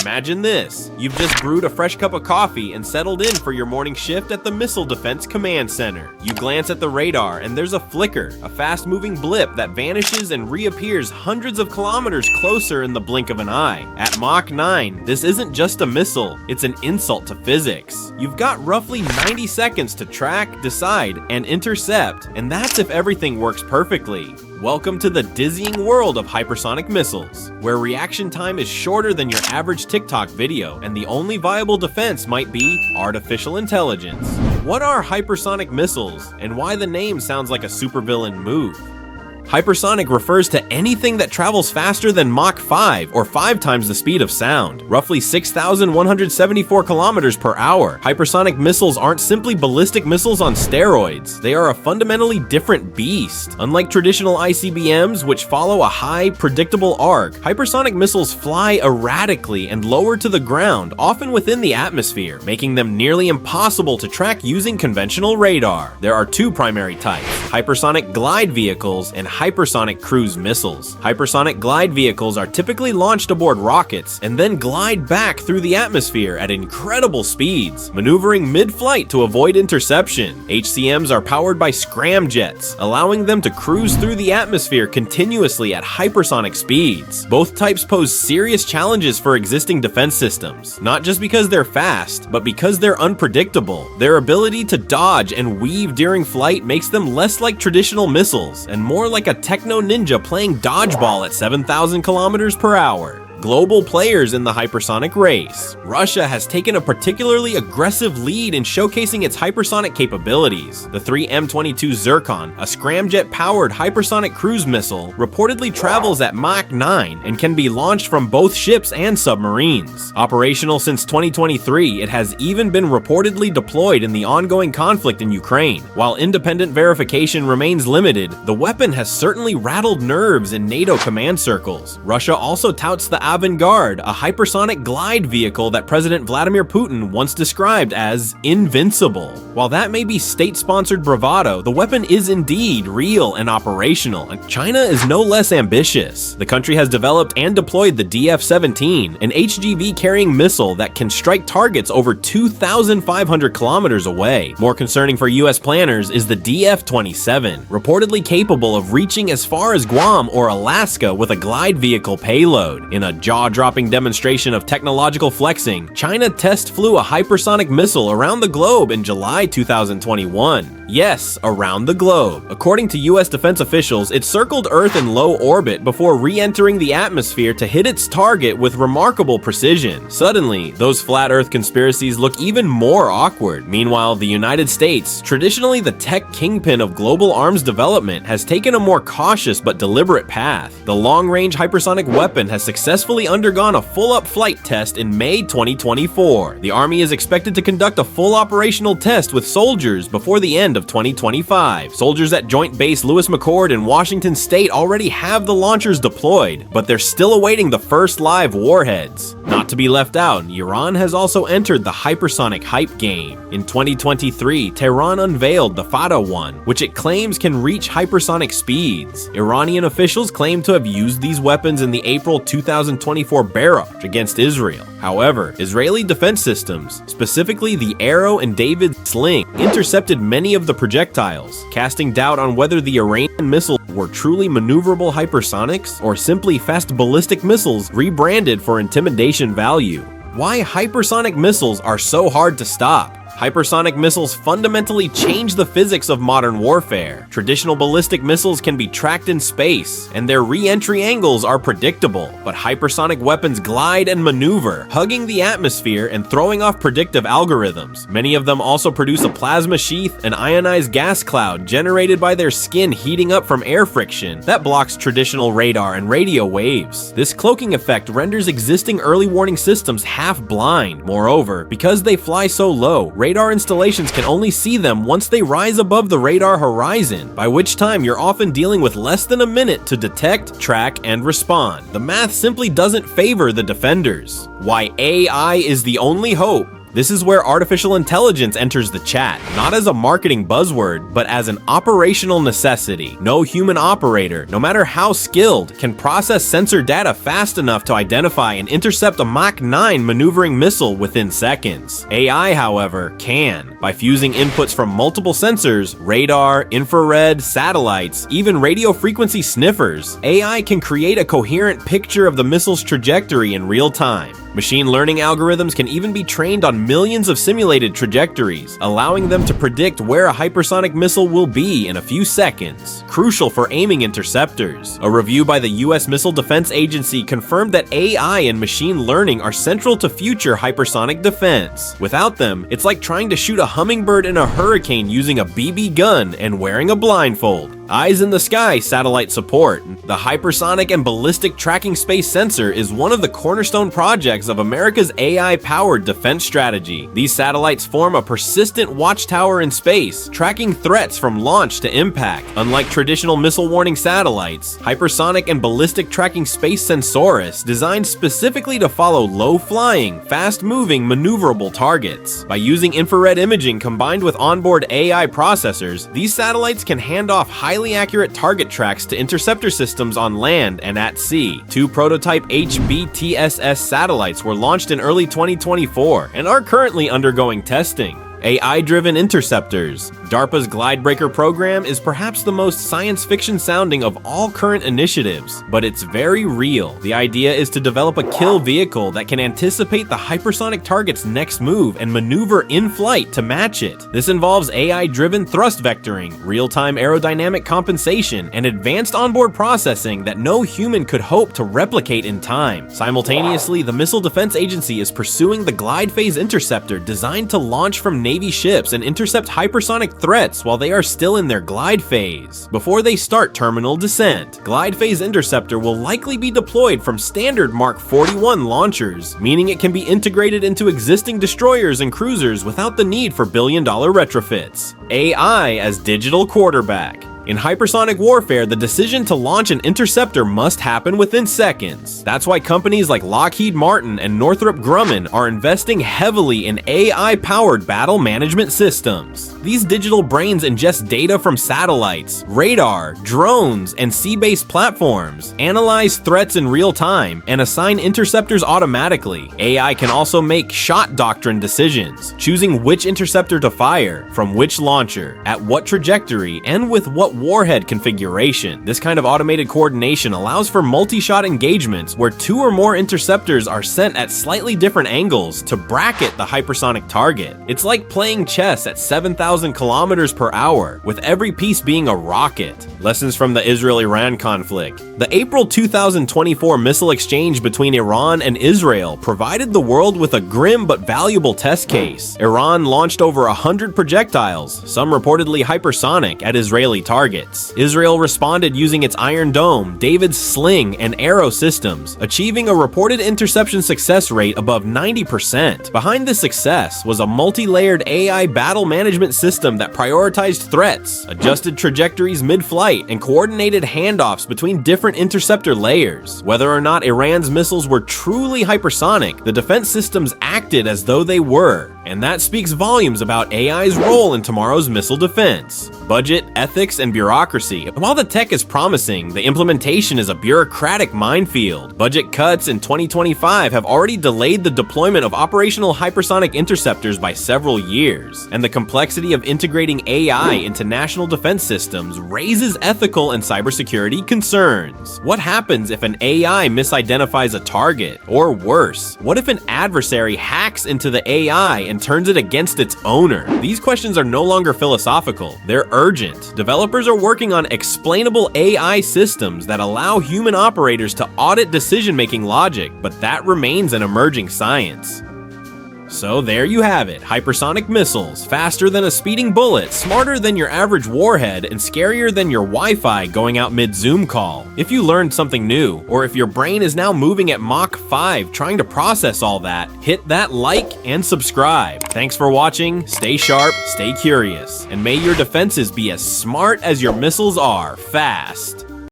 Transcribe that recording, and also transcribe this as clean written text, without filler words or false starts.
Imagine this. You've just brewed a fresh cup of coffee and settled in for your morning shift at the Missile Defense Command Center. You glance at the radar and there's a flicker, a fast-moving blip that vanishes and reappears hundreds of kilometers closer in the blink of an eye. At Mach 9, this isn't just a missile, it's an insult to physics. You've got roughly 90 seconds to track, decide, and intercept, and that's if everything works perfectly. Welcome to the dizzying world of hypersonic missiles, where reaction time is shorter than your average TikTok video, and the only viable defense might be artificial intelligence. What are hypersonic missiles, and why the name sounds like a supervillain move? Hypersonic refers to anything that travels faster than Mach 5, or 5 times the speed of sound, roughly 6,174 kilometers per hour. Hypersonic missiles aren't simply ballistic missiles on steroids. They are a fundamentally different beast. Unlike traditional ICBMs, which follow a high, predictable arc, hypersonic missiles fly erratically and lower to the ground, often within the atmosphere, making them nearly impossible to track using conventional radar. There are two primary types: hypersonic glide vehicles and hypersonic cruise missiles. Hypersonic glide vehicles are typically launched aboard rockets and then glide back through the atmosphere at incredible speeds, maneuvering mid-flight to avoid interception. HCMs are powered by scramjets, allowing them to cruise through the atmosphere continuously at hypersonic speeds. Both types pose serious challenges for existing defense systems, not just because they're fast, but because they're unpredictable. Their ability to dodge and weave during flight makes them less like traditional missiles and more like a techno ninja playing dodgeball at 7,000 kilometers per hour. Global players in the hypersonic race. Russia has taken a particularly aggressive lead in showcasing its hypersonic capabilities. The 3M22 Zircon, a scramjet-powered hypersonic cruise missile, reportedly travels at Mach 9 and can be launched from both ships and submarines. Operational since 2023, it has even been reportedly deployed in the ongoing conflict in Ukraine. While independent verification remains limited, the weapon has certainly rattled nerves in NATO command circles. Russia also touts the Avangard, a hypersonic glide vehicle that President Vladimir Putin once described as invincible. While that may be state-sponsored bravado, the weapon is indeed real and operational, and China is no less ambitious. The country has developed and deployed the DF-17, an HGV-carrying missile that can strike targets over 2,500 kilometers away. More concerning for US planners is the DF-27, reportedly capable of reaching as far as Guam or Alaska with a glide vehicle payload. In a jaw-dropping demonstration of technological flexing, China test flew a hypersonic missile around the globe in July 2021. Yes, around the globe. According to US defense officials, it circled Earth in low orbit before re-entering the atmosphere to hit its target with remarkable precision. Suddenly, those flat Earth conspiracies look even more awkward. Meanwhile, the United States, traditionally the tech kingpin of global arms development, has taken a more cautious but deliberate path. The long-range hypersonic weapon has successfully undergone a full-up flight test in May 2024. The Army is expected to conduct a full operational test with soldiers before the end of 2025. Soldiers at Joint Base Lewis McChord in Washington State already have the launchers deployed, but they're still awaiting the first live warheads. Not to be left out, Iran has also entered the hypersonic hype game. In 2023, Tehran unveiled the Fata 1, which it claims can reach hypersonic speeds. Iranian officials claim to have used these weapons in the April 2024 barrage against Israel. However, Israeli defense systems, specifically the Arrow and David sling, intercepted many of the projectiles, casting doubt on whether the Iranian missiles were truly maneuverable hypersonics or simply fast ballistic missiles rebranded for intimidation value. Why hypersonic missiles are so hard to stop? Hypersonic missiles fundamentally change the physics of modern warfare. Traditional ballistic missiles can be tracked in space, and their re-entry angles are predictable, but hypersonic weapons glide and maneuver, hugging the atmosphere and throwing off predictive algorithms. Many of them also produce a plasma sheath, an ionized gas cloud generated by their skin heating up from air friction that blocks traditional radar and radio waves. This cloaking effect renders existing early warning systems half-blind. Moreover, because they fly so low, radar installations can only see them once they rise above the radar horizon, by which time you're often dealing with less than a minute to detect, track, and respond. The math simply doesn't favor the defenders. Why AI is the only hope. This is where artificial intelligence enters the chat, not as a marketing buzzword, but as an operational necessity. No human operator, no matter how skilled, can process sensor data fast enough to identify and intercept a Mach 9 maneuvering missile within seconds. AI, however, can, by fusing inputs from multiple sensors, radar, infrared, satellites, even radio frequency sniffers. AI can create a coherent picture of the missile's trajectory in real time. Machine learning algorithms can even be trained on millions of simulated trajectories, allowing them to predict where a hypersonic missile will be in a few seconds, crucial for aiming interceptors. A review by the US Missile Defense Agency confirmed that AI and machine learning are central to future hypersonic defense. Without them, it's like trying to shoot a hummingbird in a hurricane using a BB gun and wearing a blindfold. Eyes in the sky satellite support. The Hypersonic and Ballistic Tracking Space Sensor is one of the cornerstone projects of America's AI-powered defense strategy. These satellites form a persistent watchtower in space, tracking threats from launch to impact. Unlike traditional missile warning satellites, Hypersonic and Ballistic Tracking Space Sensors designed specifically to follow low-flying, fast-moving, maneuverable targets. By using infrared imaging combined with onboard AI processors, these satellites can hand off highly accurate target tracks to interceptor systems on land and at sea. 2 prototype HBTSS satellites were launched in early 2024 and are currently undergoing testing. AI-driven interceptors. DARPA's Glidebreaker program is perhaps the most science fiction sounding of all current initiatives, but it's very real. The idea is to develop a kill vehicle that can anticipate the hypersonic target's next move and maneuver in flight to match it. This involves AI-driven thrust vectoring, real-time aerodynamic compensation, and advanced onboard processing that no human could hope to replicate in time. Simultaneously, the Missile Defense Agency is pursuing the Glide Phase Interceptor designed to launch from Navy ships and intercept hypersonic threats while they are still in their glide phase. Before they start terminal descent, Glide Phase Interceptor will likely be deployed from standard Mark 41 launchers, meaning it can be integrated into existing destroyers and cruisers without the need for billion-dollar retrofits. AI as digital quarterback. In hypersonic warfare, the decision to launch an interceptor must happen within seconds. That's why companies like Lockheed Martin and Northrop Grumman are investing heavily in AI-powered battle management systems. These digital brains ingest data from satellites, radar, drones, and sea-based platforms, analyze threats in real time, and assign interceptors automatically. AI can also make shot doctrine decisions, choosing which interceptor to fire, from which launcher, at what trajectory, and with what warhead configuration. This kind of automated coordination allows for multi-shot engagements where 2 or more interceptors are sent at slightly different angles to bracket the hypersonic target. It's like playing chess at 7,000 kilometers per hour, with every piece being a rocket. Lessons from the Israel-Iran conflict. The April 2024 missile exchange between Iran and Israel provided the world with a grim but valuable test case. Iran launched over 100 projectiles, some reportedly hypersonic, at Israeli targets. Israel responded using its Iron Dome, David's Sling, and Arrow systems, achieving a reported interception success rate above 90%. Behind this success was a multi-layered AI battle management system that prioritized threats, adjusted trajectories mid-flight, and coordinated handoffs between different interceptor layers. Whether or not Iran's missiles were truly hypersonic, the defense systems acted as though they were, and that speaks volumes about AI's role in tomorrow's missile defense. Budget, ethics, and bureaucracy. While the tech is promising, the implementation is a bureaucratic minefield. Budget cuts in 2025 have already delayed the deployment of operational hypersonic interceptors by several years, and the complexity of integrating AI into national defense systems raises ethical and cybersecurity concerns. What happens if an AI misidentifies a target? Or worse, what if an adversary hacks into the AI and turns it against its owner? These questions are no longer philosophical, they're urgent. Developers are working on explainable AI systems that allow human operators to audit decision-making logic, but that remains an emerging science. So there you have it, hypersonic missiles, faster than a speeding bullet, smarter than your average warhead, and scarier than your Wi-Fi going out mid-Zoom call. If you learned something new, or if your brain is now moving at Mach 5 trying to process all that, hit that like and subscribe. Thanks for watching, stay sharp, stay curious, and may your defenses be as smart as your missiles are fast.